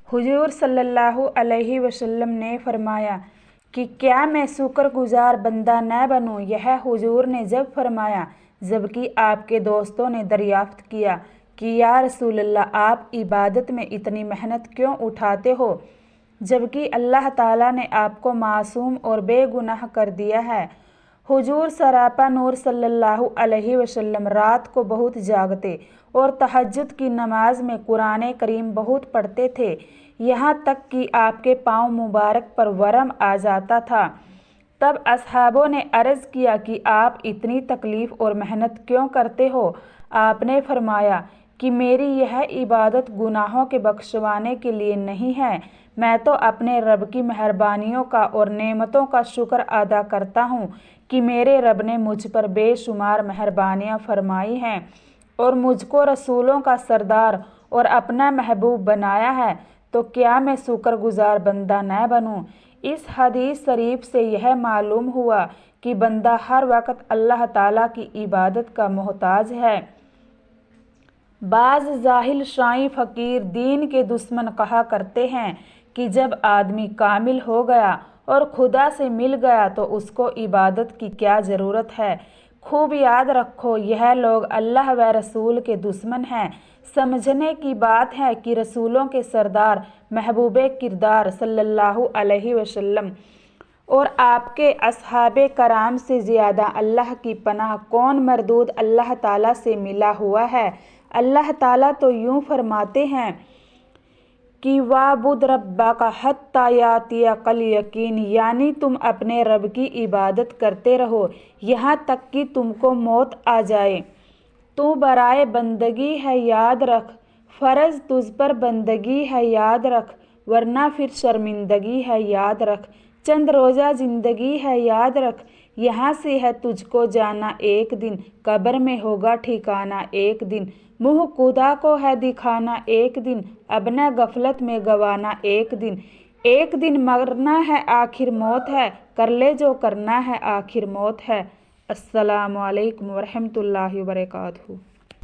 हुजूर सल्लल्लाहु अलैहि वसल्लम ने फरमाया कि क्या मैं शुक्रगुजार बंदा न बनूं। यह हुजूर ने जब फरमाया जबकि आपके दोस्तों ने दरियाफ्त किया कि या रसूल अल्लाह, आप इबादत में इतनी मेहनत क्यों उठाते हो जबकि अल्लाह ताला ने आपको मासूम और बेगुनाह कर दिया है। हुजूर सरापा नूर सल्लल्लाहु अलैहि वसल्लम रात को बहुत जागते और तहज्जुद की नमाज में कुरान करीम बहुत पढ़ते थे, यहाँ तक कि आपके पाँव मुबारक पर वरम आ जाता था। तब असहाबों ने अर्ज़ किया कि आप इतनी तकलीफ़ और मेहनत क्यों करते हो। आपने फरमाया कि मेरी यह इबादत गुनाहों के बख्शवाने के लिए नहीं है, मैं तो अपने रब की मेहरबानियों का और नेमतों का शुक्र अदा करता हूँ कि मेरे रब ने मुझ पर बेशुमार मेहरबानियाँ फरमाई हैं और मुझको रसूलों का सरदार और अपना महबूब बनाया है, तो क्या मैं शुक्रगुजार बंदा न बनूं। इस हदीस शरीफ से यह मालूम हुआ कि बंदा हर वक्त अल्लाह ताला की इबादत का मोहताज है। बाज़ जाहिल शाई फ़कीर दीन के दुश्मन कहा करते हैं कि जब आदमी कामिल हो गया और खुदा से मिल गया तो उसको इबादत की क्या ज़रूरत है। खूब याद रखो, यह लोग अल्लाह व रसूल के दुश्मन हैं। समझने की बात है कि रसूलों के सरदार महबूबे किरदार सल्लल्लाहु अलैहि वसल्लम और आपके असहाबे कराम से ज़्यादा अल्लाह की पनाह कौन मरदूद अल्लाह ताला से मिला हुआ है। अल्लाह ताला तो यूँ फरमाते हैं कि वाबुद रब्बा का हत्ता यातिया कल यकीन, यानी तुम अपने रब की इबादत करते रहो यहाँ तक कि तुमको मौत आ जाए। तू बराए बंदगी है याद रख, फ़र्ज़ तुझ पर बंदगी है याद रख, वरना फिर शर्मिंदगी है याद रख। चंद रोज़ा ज़िंदगी है याद रख, यहाँ से है तुझको जाना एक दिन, कब्र में होगा ठिकाना एक दिन, मुँह खुदा को है दिखाना एक दिन, अब न गफलत में गवाना एक दिन मरना है आखिर मौत है, कर ले जो करना है आखिर मौत है। अस्सलामु अलैकुम वरहमतुल्लाहि वबरकातुहू।